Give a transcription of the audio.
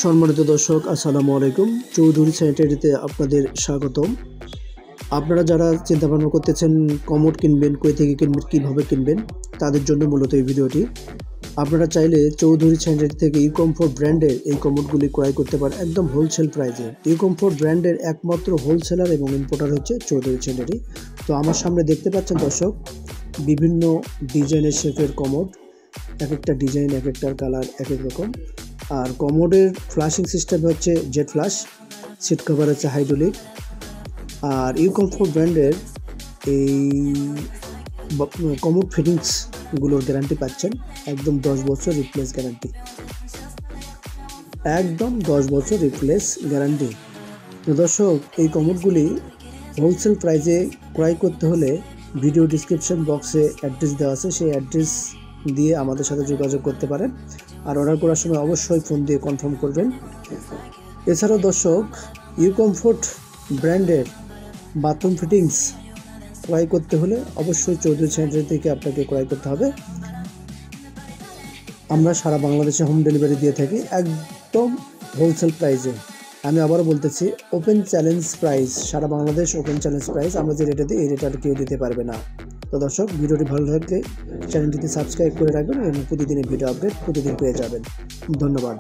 সম্মানিত দর্শক, আসসালামু আলাইকুম। চৌধুরী স্যানিটারিতে আপনাদের স্বাগতম। আপনারা যারা চিন্তা ভাবনা করতেছেন কমোড কিনবেন, কই থেকে কিনবেন, কীভাবে কিনবেন, তাদের জন্য মূলত এই ভিডিওটি। আপনারা চাইলে চৌধুরী স্যানিটারি থেকে ইউকমফোর্ট ব্র্যান্ডের এই কমোডগুলি ক্রয় করতে পারেন একদম হোলসেল প্রাইসে। ইউকমফোর্ট ব্র্যান্ডের একমাত্র হোলসেলার এবং ইম্পোর্টার হচ্ছে চৌধুরী স্যানিটারি। তো আমার সামনে দেখতে পাচ্ছেন দর্শক, বিভিন্ন ডিজাইনের শেপের কমোড, এক একটা ডিজাইন, এক একটার কালার এক এক রকম। আর কমোডের ফ্লাশিং সিস্টেম হচ্ছে জেট ফ্লাশ, সিট কভার হচ্ছে হাইড্রোলিক। আর ইউকমফোর্ট ব্র্যান্ডের এই কমোড ফিটিংসগুলোর গ্যারান্টি পাচ্ছেন একদম 10 বছর রিপ্লেস গ্যারান্টি, একদম 10 বছর রিপ্লেস গ্যারান্টি। তো দর্শক, এই কমোডগুলি হোলসেল প্রাইসে ক্রয় করতে হলে ভিডিও ডিসক্রিপশন বক্সে অ্যাড্রেস দেওয়া আছে, সেই অ্যাড্রেস দিয়ে আমাদের সাথে যোগাযোগ করতে পারেন। আর অর্ডার করার সময় অবশ্যই ফোন দিয়ে কনফার্ম করবেন। এছাড়াও দর্শক, ইউকমফোর্ট ব্র্যান্ডের বাথরুম ফিটিংস ক্রয় করতে হলে অবশ্যই চৌধুরী স্যানিটারি থেকে আপনাকে ক্রয় করতে হবে। আমরা সারা বাংলাদেশে হোম ডেলিভারি দিয়ে থাকি একদম হোলসেল প্রাইসে। আমি আবারও বলতেছি, ওপেন চ্যালেঞ্জ প্রাইস, সারা বাংলাদেশ ওপেন চ্যালেঞ্জ প্রাইস। আমরা যে রেটে দিই এই রেট আর কেউ দিতে পারবে না। তো দর্শক, ভিডিওটি ভালো লাগলে চ্যানেলটিতে সাবস্ক্রাইব করে রাখবেন এবং প্রতিদিনের ভিডিও আপডেট প্রতিদিন পেয়ে যাবেন। ধন্যবাদ।